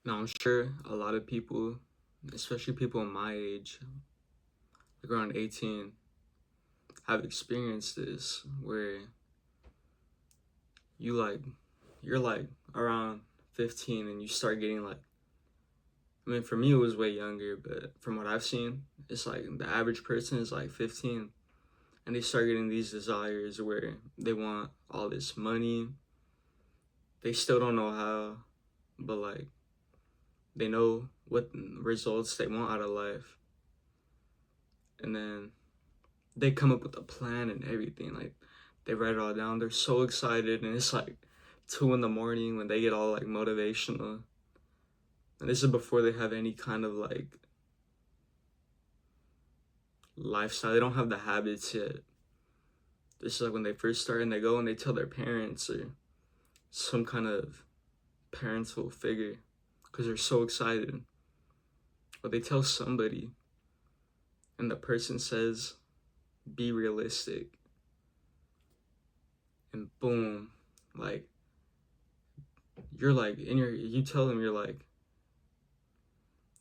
Now, I'm sure a lot of people, especially people my age, like around 18, have experienced this where you like, you're like around 15 and you start getting like, I mean, for me, it was way younger, but from what I've seen, it's like the average person is like 15 and they start getting these desires where they want all this money. They still don't know how, but like they know what results they want out of life. And then they come up with a plan and everything. Like they write it all down. They're so excited, and it's like 2 in the morning when they get all like motivational. And this is before they have any kind of like lifestyle. They don't have the habits yet. This is like when they first start and they go and they tell their parents or some kind of parental figure because they're so excited. But they tell somebody and the person says, be realistic. And boom, like you're like you tell them, you're like,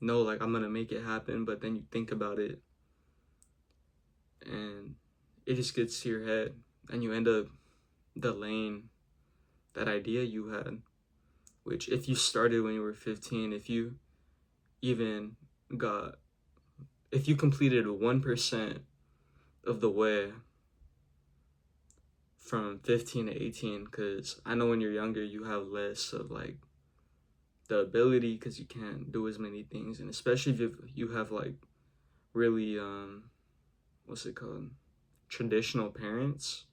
no, like I'm gonna make it happen, but then you think about it and it just gets to your head and you end up delaying that idea you had, which if you started when you were 15, if you even got, if you completed 1% of the way from 15 to 18, because I know when you're younger, you have less of like the ability because you can't do as many things. And especially if you have like really, what's it called? Traditional parents,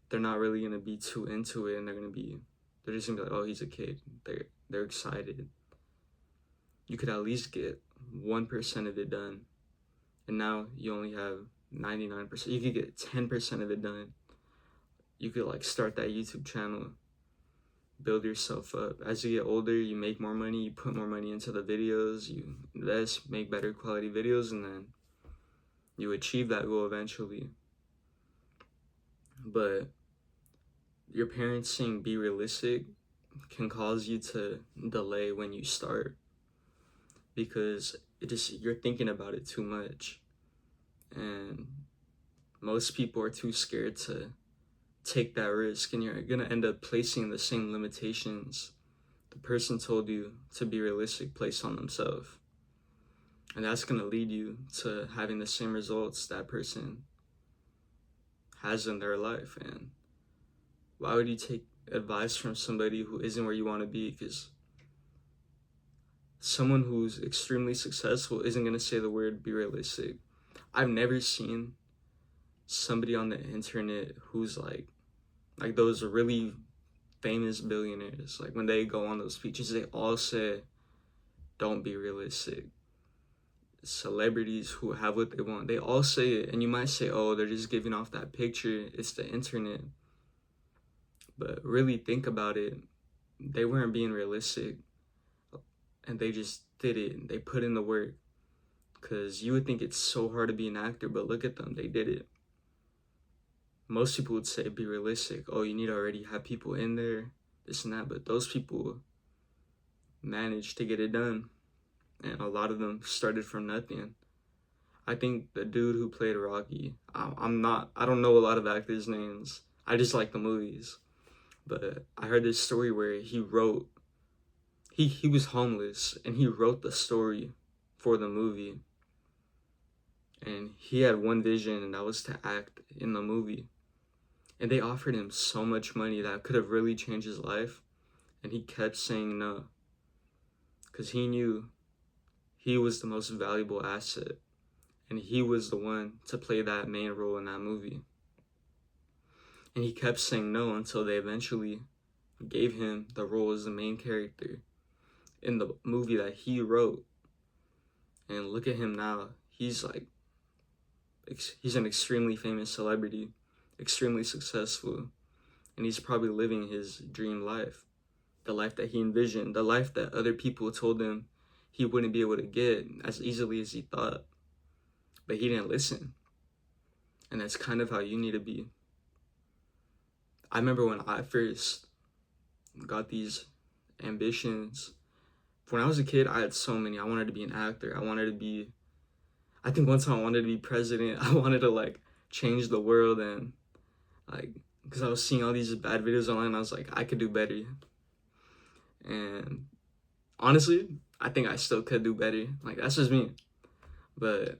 they're not really gonna be too into it, and they're just gonna be like, oh, he's a kid. They're excited. You could at least get 1% of it done, and now you only have 99%. You could get 10% of it done. You could like start that YouTube channel, build yourself up. As you get older, you make more money, you put more money into the videos, you invest, make better quality videos, and then you achieve that goal eventually. But your parents saying be realistic can cause you to delay when you start because you're thinking about it too much, and most people are too scared to take that risk, and you're gonna end up placing the same limitations the person told you to be realistic place on themselves, and that's gonna lead you to having the same results that person has in their life. And why would you take advice from somebody who isn't where you want to be? Because someone who's extremely successful isn't going to say the word be realistic. I've never seen somebody on the internet who's like those really famous billionaires, like when they go on those speeches, they all say don't be realistic. Celebrities who have what they want, they all say it, and you might say, oh, they're just giving off that picture, it's the internet. But really think about it, they weren't being realistic, and they just did it. They put in the work. Because you would think it's so hard to be an actor, but look at them, they did it. Most people would say be realistic. Oh, you need to already have people in there, this and that. But those people managed to get it done. And a lot of them started from nothing. I think the dude who played Rocky, I don't know a lot of actors' names. I just like the movies. But I heard this story where he was homeless and he wrote the story for the movie. And he had one vision, and that was to act in the movie. And they offered him so much money that could have really changed his life, and he kept saying no. Because he knew he was the most valuable asset, and he was the one to play that main role in that movie. And he kept saying no until they eventually gave him the role as the main character in the movie that he wrote. And look at him now. He's an extremely famous celebrity, extremely successful, and he's probably living his dream life, the life that he envisioned, the life that other people told him he wouldn't be able to get as easily as he thought. But he didn't listen. And that's kind of how you need to be. I remember when I first got these ambitions when I was a kid, I had so many. I wanted to be an actor. I think one time I wanted to be president. I wanted to like change the world, and like, because I was seeing all these bad videos online, I was like, I could do better. And honestly, I think I still could do better. Like, that's just me. But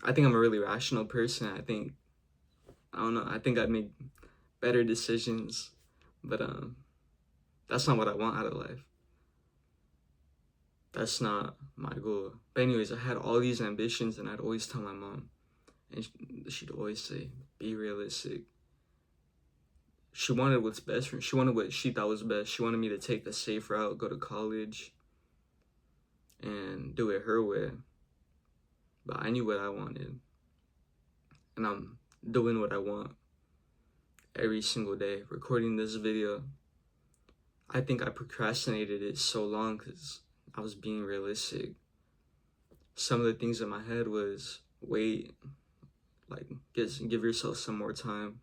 I think I'm a really rational person. I don't know, I think I'd make better decisions. But that's not what I want out of life. That's not my goal. But anyways, I had all these ambitions, and I'd always tell my mom, and she'd always say, be realistic. She wanted what's best for me. She wanted what she thought was best. She wanted me to take the safe route, go to college, and do it her way. But I knew what I wanted, and I'm doing what I want every single day. Recording this video, I think I procrastinated it so long because I was being realistic. Some of the things in my head was, wait, like, give yourself some more time.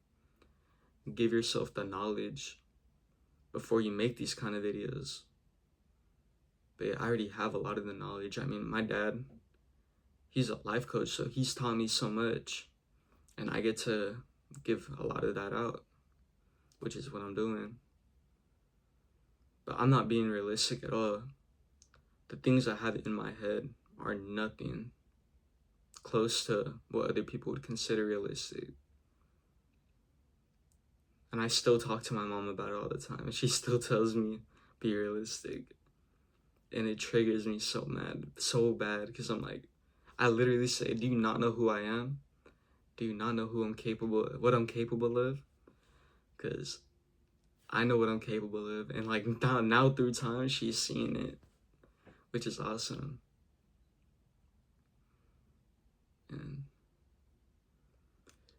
Give yourself the knowledge before you make these kind of videos. But I already have a lot of the knowledge. I mean, my dad, he's a life coach, so he's taught me so much, and I get to give a lot of that out, which is what I'm doing. But I'm not being realistic at all. The things I have in my head are nothing close to what other people would consider realistic. And I still talk to my mom about it all the time, and she still tells me, be realistic. And it triggers me so bad, because I'm like, I literally say, do you not know who I am? Do you not know what I'm capable of? Because I know what I'm capable of, and like now through time, she's seeing it, which is awesome. And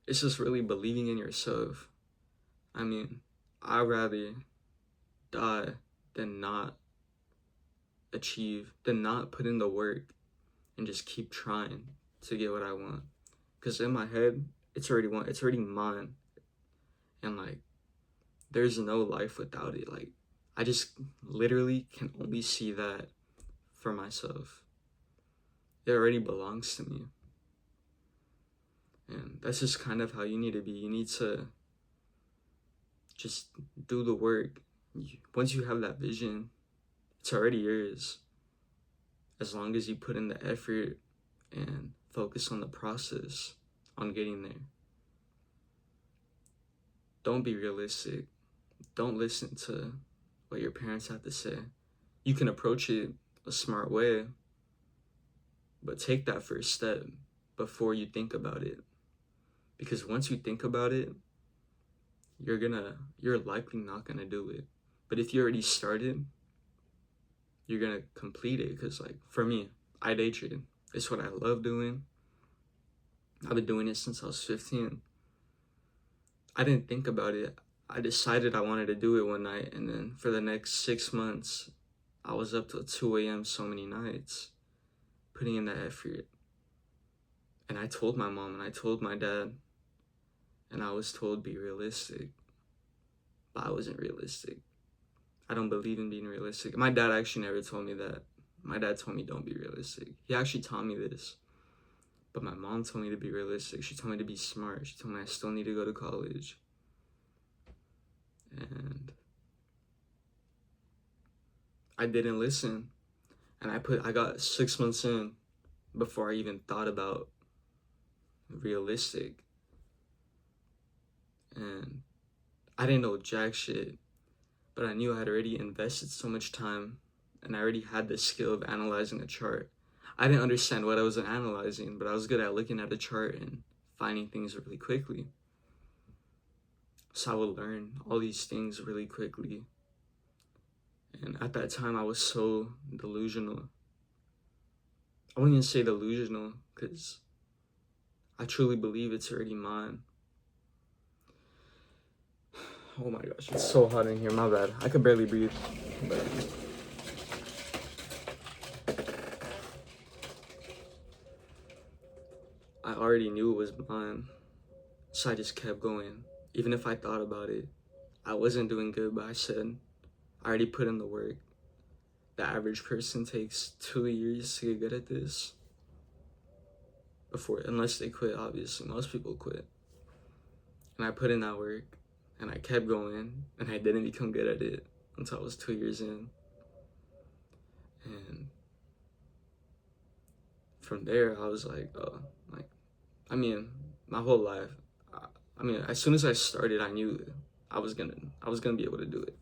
it's just really believing in yourself. I mean, I'd rather die than not put in the work and just keep trying to get what I want. Because in my head, it's already mine. And like, there's no life without it. Like, I just literally can only see that for myself. It already belongs to me. And that's just kind of how you need to be. You need to just do the work. Once you have that vision, it's already yours. As long as you put in the effort and focus on the process, on getting there. Don't be realistic. Don't listen to what your parents have to say. You can approach it a smart way, but take that first step before you think about it. Because once you think about it, you're likely not gonna do it. But if you already started, you're gonna complete it. Because like, for me, I day trade. It's what I love doing. I've been doing it since I was 15. I didn't think about it. I decided I wanted to do it one night, and then for the next 6 months, I was up till 2 a.m. so many nights, putting in that effort. And I told my mom and I told my dad, and I was told, be realistic. But I wasn't realistic. I don't believe in being realistic. My dad actually never told me that. My dad told me, don't be realistic. He actually taught me this. But my mom told me to be realistic. She told me to be smart. She told me I still need to go to college. And I didn't listen. And I got 6 months in before I even thought about realistic. And I didn't know jack shit, but I knew I had already invested so much time, and I already had the skill of analyzing a chart. I didn't understand what I was analyzing, but I was good at looking at a chart and finding things really quickly. So I would learn all these things really quickly. And at that time, I was so delusional. I wouldn't even say delusional, because I truly believe it's already mine. Oh my gosh, it's so hot in here, my bad. I could barely breathe. But I already knew it was mine, so I just kept going. Even if I thought about it, I wasn't doing good, but I said, I already put in the work. the average person takes 2 years to get good at this before, unless they quit, obviously. Most people quit. And I put in that work, and I kept going, and I didn't become good at it until I was 2 years in. And from there, I was like, oh, like, I mean, my whole life, I mean, as soon as I started, I knew I was gonna be able to do it.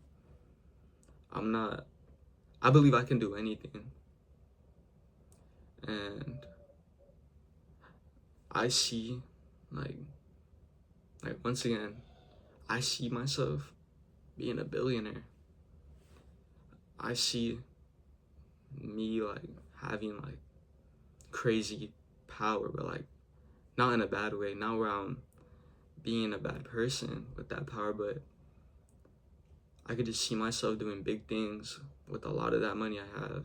I believe I can do anything. And I see, like once again, I see myself being a billionaire. I see me like having like crazy power, but like not in a bad way, not where I'm being a bad person with that power, but I could just see myself doing big things with a lot of that money I have,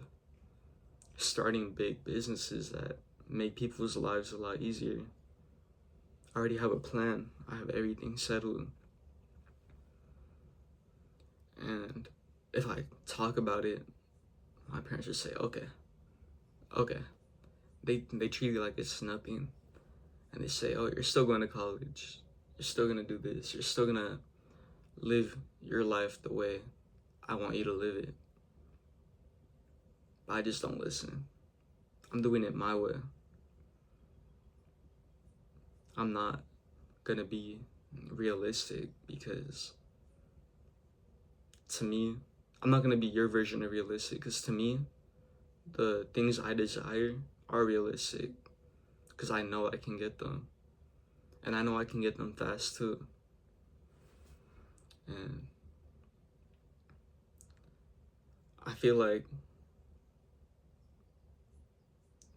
starting big businesses that make people's lives a lot easier. I already have a plan. I have everything settled. And if I talk about it, my parents would say, okay. They treat you like it's nothing. And they say, oh, you're still going to college. You're still going to do this. You're still going to live your life the way I want you to live it. But I just don't listen. I'm doing it my way. I'm not going to be realistic because to me, I'm not going to be your version of realistic because to me, the things I desire are realistic because I know I can get them. And I know I can get them fast too. And I feel like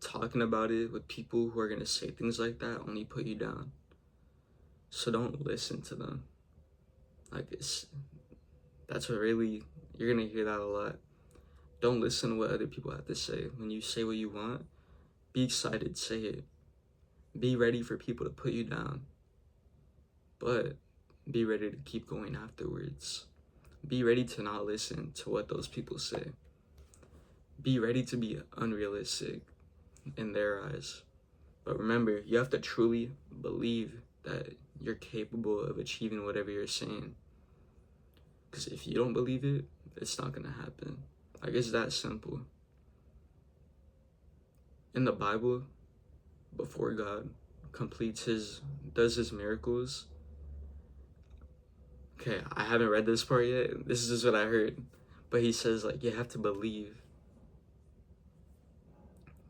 talking about it with people who are going to say things like that only put you down. So don't listen to them. Like that's what really, you're going to hear that a lot. Don't listen to what other people have to say. When you say what you want, be excited, say it. Be ready for people to put you down. But be ready to keep going afterwards. Be ready to not listen to what those people say. Be ready to be unrealistic in their eyes. But remember, you have to truly believe that you're capable of achieving whatever you're saying. Because if you don't believe it, it's not going to happen. Like, it's that simple. In the Bible, before God does his miracles, okay, I haven't read this part yet. This is just what I heard. But he says, like, you have to believe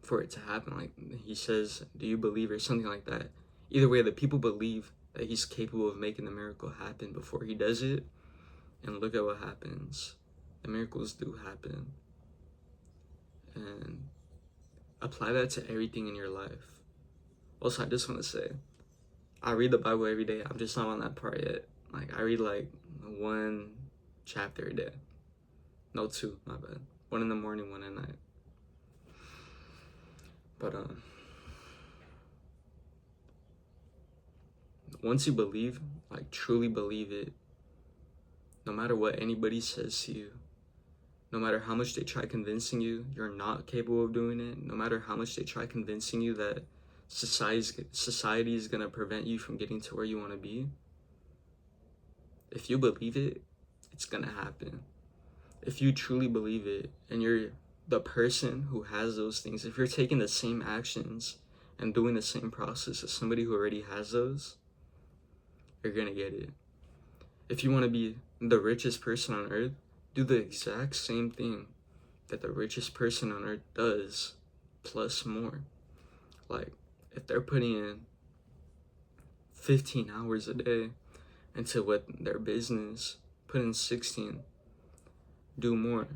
for it to happen. Like, he says, do you believe, or something like that. Either way, the people believe that he's capable of making the miracle happen before he does it. And look at what happens. The miracles do happen. And apply that to everything in your life. Also, I just want to say, I read the Bible every day. I'm just not on that part yet. Like, I read like 1 chapter a day. No, 2, my bad. 1 in the morning, 1 at night. But once you believe, like truly believe it, no matter what anybody says to you, no matter how much they try convincing you you're not capable of doing it, no matter how much they try convincing you that society is gonna prevent you from getting to where you want to be, if you believe it, it's gonna happen. If you truly believe it, and you're the person who has those things, if you're taking the same actions and doing the same process as somebody who already has those, you're gonna get it. If you want to be the richest person on earth, do the exact same thing that the richest person on earth does, plus more. Like, if they're putting in 15 hours a day into what their business, put in 16, do more.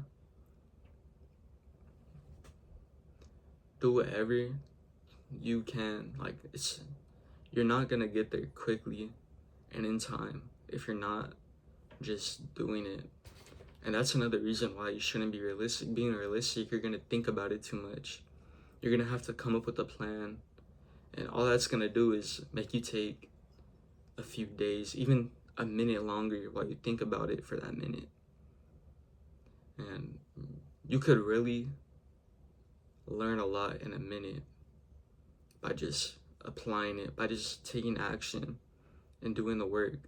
Do whatever you can. Like, you're not gonna get there quickly and in time if you're not just doing it. And that's another reason why you shouldn't be realistic. Being realistic, you're gonna think about it too much. You're gonna have to come up with a plan, and all that's gonna do is make you take a few days, even a minute longer while you think about it for that minute. And you could really learn a lot in a minute by just applying it, by just taking action and doing the work.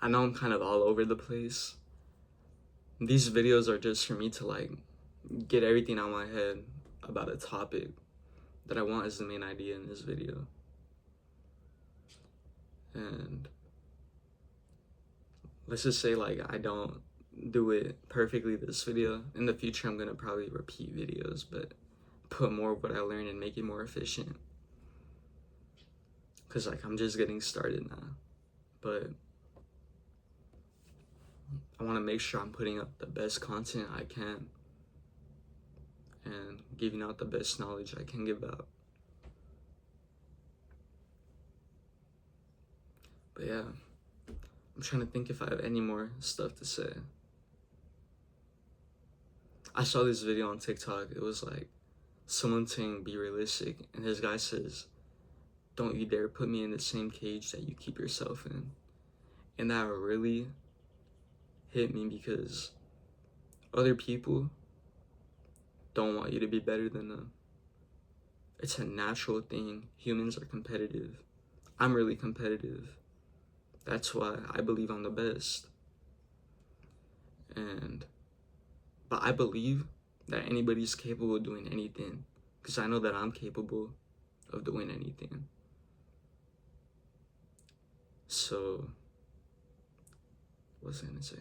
I know I'm kind of all over the place. These videos are just for me to like get everything out of my head about a topic that I want as the main idea in this video. And let's just say like I don't do it perfectly this video. In the future I'm gonna probably repeat videos, but put more of what I learned and make it more efficient. Cause like I'm just getting started now. But I wanna make sure I'm putting up the best content I can and giving out the best knowledge I can give out. But yeah, I'm trying to think if I have any more stuff to say. I saw this video on TikTok. It was like someone saying be realistic, and this guy says, don't you dare put me in the same cage that you keep yourself in. And that really hit me because other people don't want you to be better than them. It's a natural thing. Humans are competitive. I'm really competitive. That's why I believe I'm the best. But I believe that anybody's capable of doing anything, because I know that I'm capable of doing anything. So, what was I gonna say?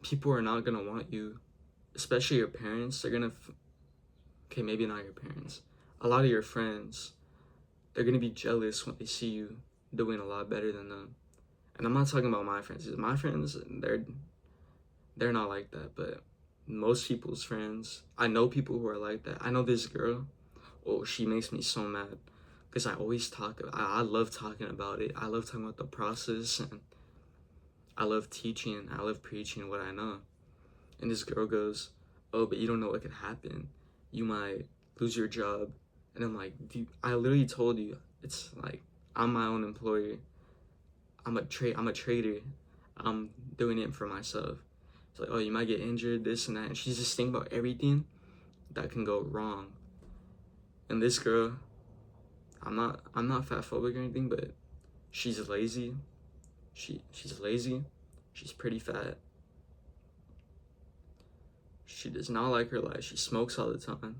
People are not gonna want you, especially your parents. They're gonna, okay, maybe not your parents. A lot of your friends, they're gonna be jealous when they see you doing a lot better than them. And I'm not talking about my friends. My friends, they're not like that, but most people's friends, I know people who are like that. I know this girl, oh, she makes me so mad because I always I love talking about it. I love talking about the process, and I love teaching. I love preaching what I know. And this girl goes, oh, but you don't know what could happen. You might lose your job. And I'm like, dude, I literally told you, it's like, I'm my own employer. I'm a trader. I'm doing it for myself. It's like, oh, you might get injured, this and that. And she's just thinking about everything that can go wrong. And this girl, I'm not fat phobic or anything, but she's lazy. She's lazy. She's pretty fat. She does not like her life. She smokes all the time.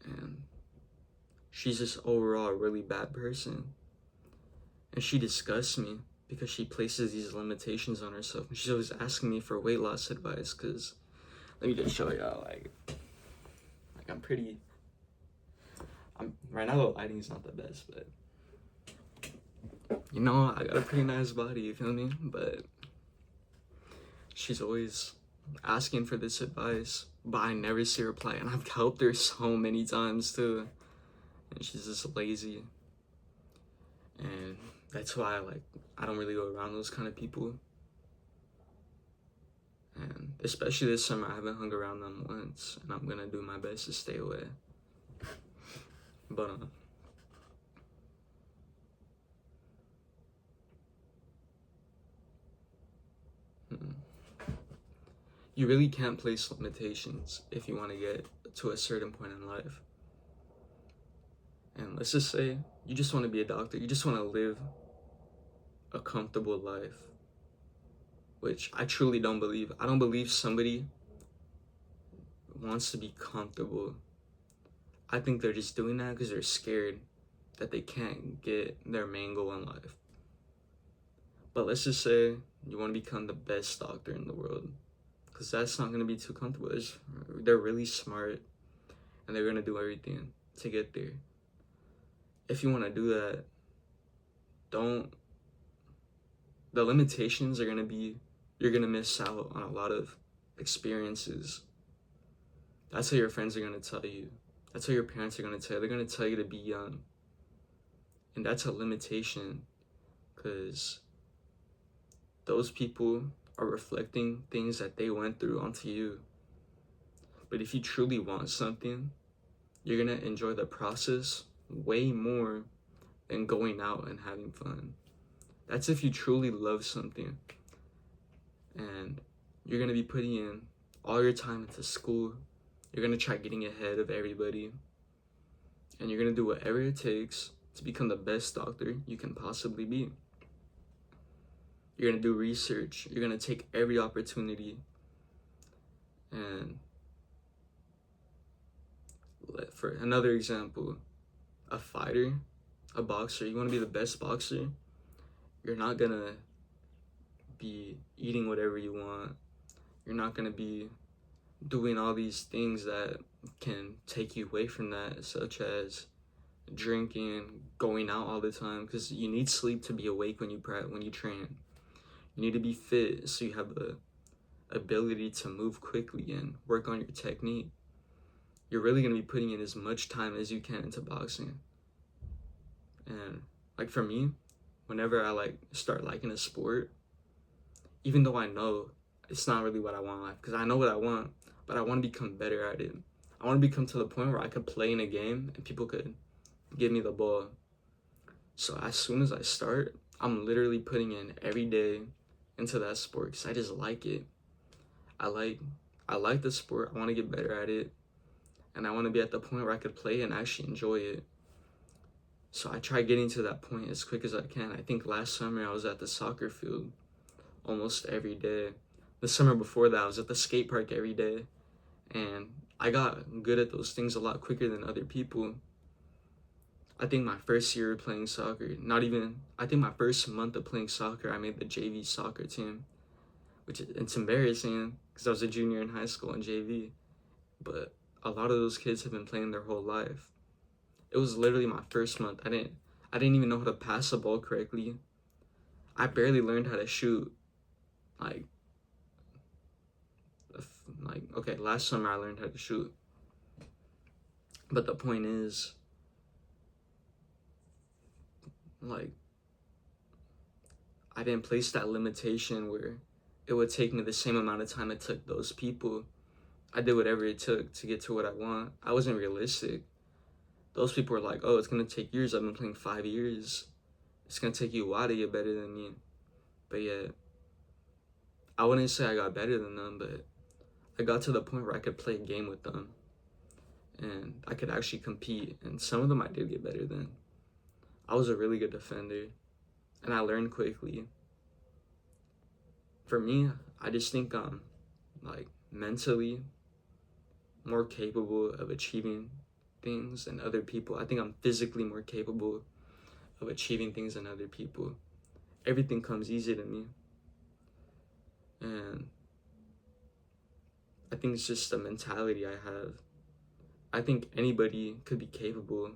And she's just overall a really bad person. And she disgusts me because she places these limitations on herself. And she's always asking me for weight loss advice, because let me just show y'all, like right now the lighting's not the best, but you know, I got a pretty nice body, you feel me? But she's always asking for this advice, but I never see her reply, and I've helped her so many times too, and she's just lazy. And that's why I don't really go around those kind of people. And especially this summer, I haven't hung around them once, and I'm gonna do my best to stay away. But you really can't place limitations if you want to get to a certain point in life. And let's just say you just want to be a doctor. You just want to live a comfortable life, which I truly don't believe. I don't believe somebody wants to be comfortable. I think they're just doing that because they're scared that they can't get their main goal in life. But let's just say you want to become the best doctor in the world, because that's not going to be too comfortable. They're really smart, and they're going to do everything to get there. If you want to do that, the limitations are going to be, you're going to miss out on a lot of experiences. That's what your friends are going to tell you. That's what your parents are going to tell you. They're going to tell you to be young. And that's a limitation, because those people are reflecting things that they went through onto you. But if you truly want something, you're going to enjoy the process way more than going out and having fun. That's if you truly love something. And you're going to be putting in all your time into school. You're going to try getting ahead of everybody. And you're going to do whatever it takes to become the best doctor you can possibly be. You're going to do research. You're going to take every opportunity. And for another example, a fighter, a boxer, you want to be the best boxer, you're not going to be eating whatever you want. You're not going to be doing all these things that can take you away from that, such as drinking, going out all the time, because you need sleep to be awake when you train. You need to be fit so you have the ability to move quickly and work on your technique. You're really going to be putting in as much time as you can into boxing. And like for me, whenever I start liking a sport, even though I know it's not really what I want in life, because I know what I want, but I want to become better at it. I want to become to the point where I could play in a game and people could give me the ball. So as soon as I start, I'm literally putting in every day into that sport because I just like it. I like the sport. I want to get better at it. And I want to be at the point where I could play and actually enjoy it. So I try getting to that point as quick as I can. I think last summer I was at the soccer field almost every day. The summer before that, I was at the skate park every day. And I got good at those things a lot quicker than other people. I think my first year playing soccer, I think my first month of playing soccer, I made the JV soccer team, which it's embarrassing because I was a junior in high school in JV. But a lot of those kids have been playing their whole life. It was literally my first month. I didn't even know how to pass the ball correctly. I barely learned how to shoot. Okay, last summer I learned how to shoot. But the point is, I didn't place that limitation where it would take me the same amount of time it took those people. I did whatever it took to get to what I want. I wasn't realistic. Those people were like, oh, it's going to take years. I've been playing 5 years. It's going to take you a while to get better than me. But yeah, I wouldn't say I got better than them, but I got to the point where I could play a game with them. And I could actually compete. And some of them I did get better than. I was a really good defender. And I learned quickly. For me, I just think I'm mentally more capable of achieving things than other people. I think I'm physically more capable of achieving things than other people. Everything comes easy to me. And I think it's just the mentality I have. I think anybody could be capable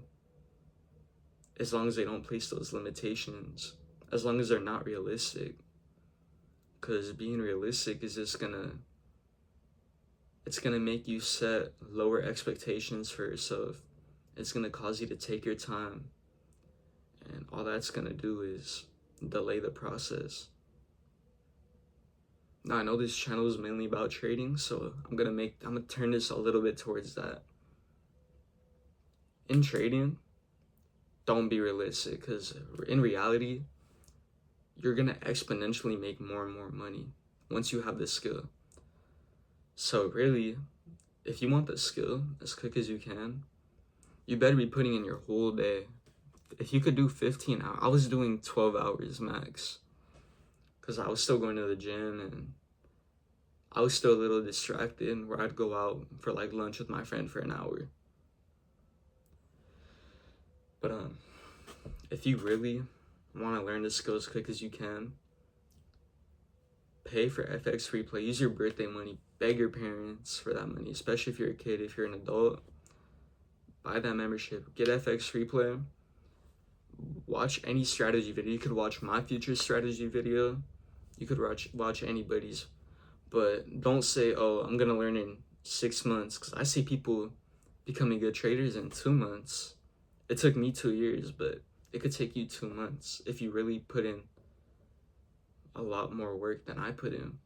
as long as they don't place those limitations, as long as they're not realistic. Because being realistic is just it's gonna make you set lower expectations for yourself. It's gonna cause you to take your time. And all that's gonna do is delay the process. Now I know this channel is mainly about trading, so I'm gonna turn this a little bit towards that. In trading, don't be realistic, because in reality, you're gonna exponentially make more and more money once you have the skill. So really, if you want the skill as quick as you can, you better be putting in your whole day. If you could do 15 hours, I was doing 12 hours max, because I was still going to the gym and I was still a little distracted where I'd go out for lunch with my friend for an hour. But if you really want to learn the skill as quick as you can, pay for FX Replay. Use your birthday money. Beg your parents for that money, especially if you're a kid. If you're an adult, buy that membership. Get FX Replay. Watch any strategy video. You could watch my future strategy video. You could watch anybody's. But don't say, oh, I'm going to learn in 6 months. Because I see people becoming good traders in 2 months. It took me 2 years, but it could take you 2 months if you really put in a lot more work than I put in.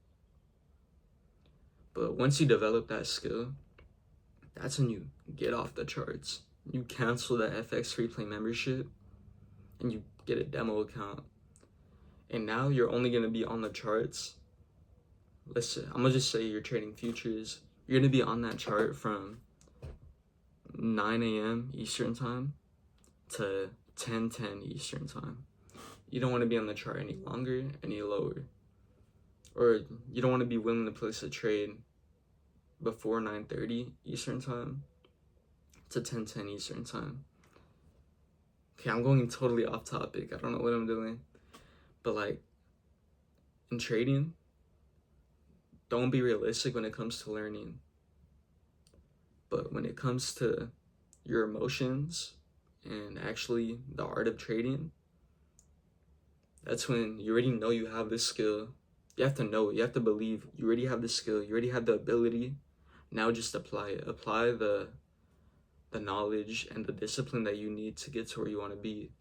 But once you develop that skill, that's when you get off the charts. You cancel that FX Replay membership and you get a demo account. And now you're only going to be on the charts I'm gonna just say you're trading futures. You're gonna be on that chart from 9 a.m. Eastern time to 10:10 Eastern time. You don't want to be on the chart any longer, any lower. Or you don't want to be willing to place a trade before 9:30 Eastern time to 10:10 Eastern time. Okay, I'm going totally off topic. I don't know what I'm doing. But like, in trading, don't be realistic when it comes to learning. But when it comes to your emotions and actually the art of trading, that's when you already know you have this skill. You have to know it. You have to believe you already have the skill. You already have the ability. Now just apply it. Apply the knowledge and the discipline that you need to get to where you want to be.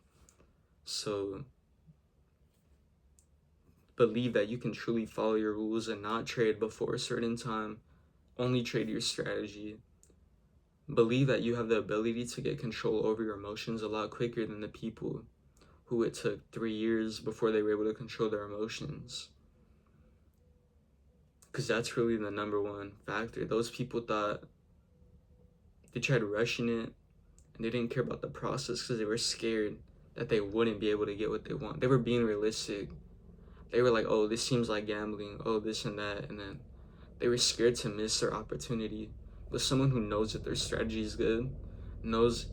So believe that you can truly follow your rules and not trade before a certain time. Only trade your strategy. Believe that you have the ability to get control over your emotions a lot quicker than the people who it took 3 years before they were able to control their emotions. Because that's really the number one factor. Those people thought, they tried rushing it, and they didn't care about the process because they were scared that they wouldn't be able to get what they want. They were being realistic. They were like, oh, this seems like gambling, oh, this and that, and then they were scared to miss their opportunity. But someone who knows that their strategy is good, knows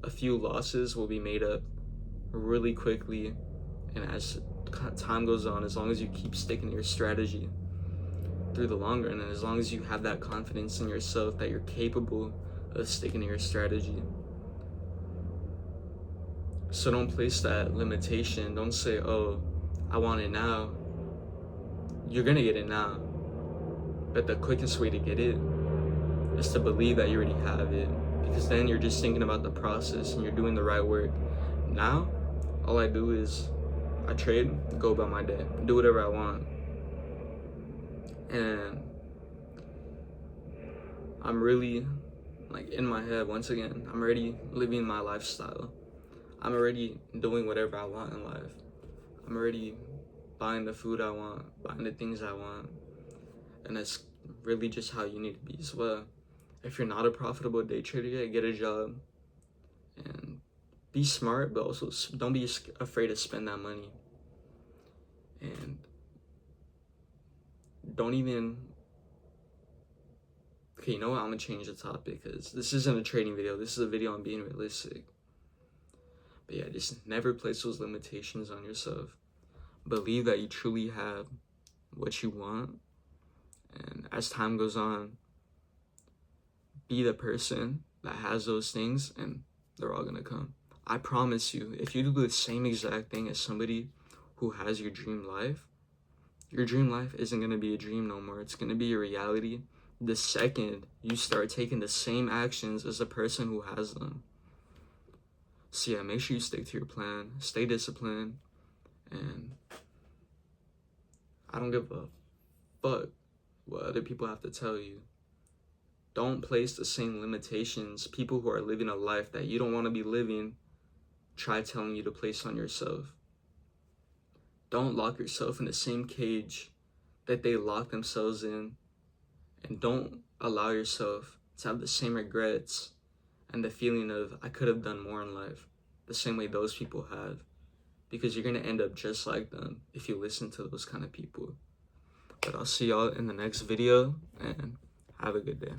a few losses will be made up really quickly, and as time goes on, as long as you keep sticking to your strategy through the long run, and as long as you have that confidence in yourself that you're capable of sticking to your strategy. So don't place that limitation. Don't say, oh, I want it now. You're gonna get it now, but the quickest way to get it is to believe that you already have it, because then you're just thinking about the process and you're doing the right work. Now, all I do is I trade, go about my day, do whatever I want. And I'm really, like, in my head, once again, I'm already living my lifestyle. I'm already doing whatever I want in life. I'm already buying the food I want, buying the things I want. And that's really just how you need to be as well. If you're not a profitable day trader yet, get a job and be smart, but also don't be afraid to spend that money. And don't even, okay, you know what, I'm gonna change the topic because this isn't a trading video, this is a video on being realistic. But yeah, just never place those limitations on yourself. Believe that you truly have what you want, and as time goes on, be the person that has those things, and they're all gonna come. I promise you, if you do the same exact thing as somebody who has your dream life isn't gonna be a dream no more. It's gonna be a reality the second you start taking the same actions as the person who has them. So yeah, make sure you stick to your plan, stay disciplined, and I don't give a fuck what other people have to tell you. Don't place the same limitations people who are living a life that you don't want to be living try telling you to place on yourself. Don't lock yourself in the same cage that they lock themselves in, and don't allow yourself to have the same regrets and the feeling of I could have done more in life the same way those people have, because you're going to end up just like them if you listen to those kind of people. But I'll see y'all in the next video, and have a good day.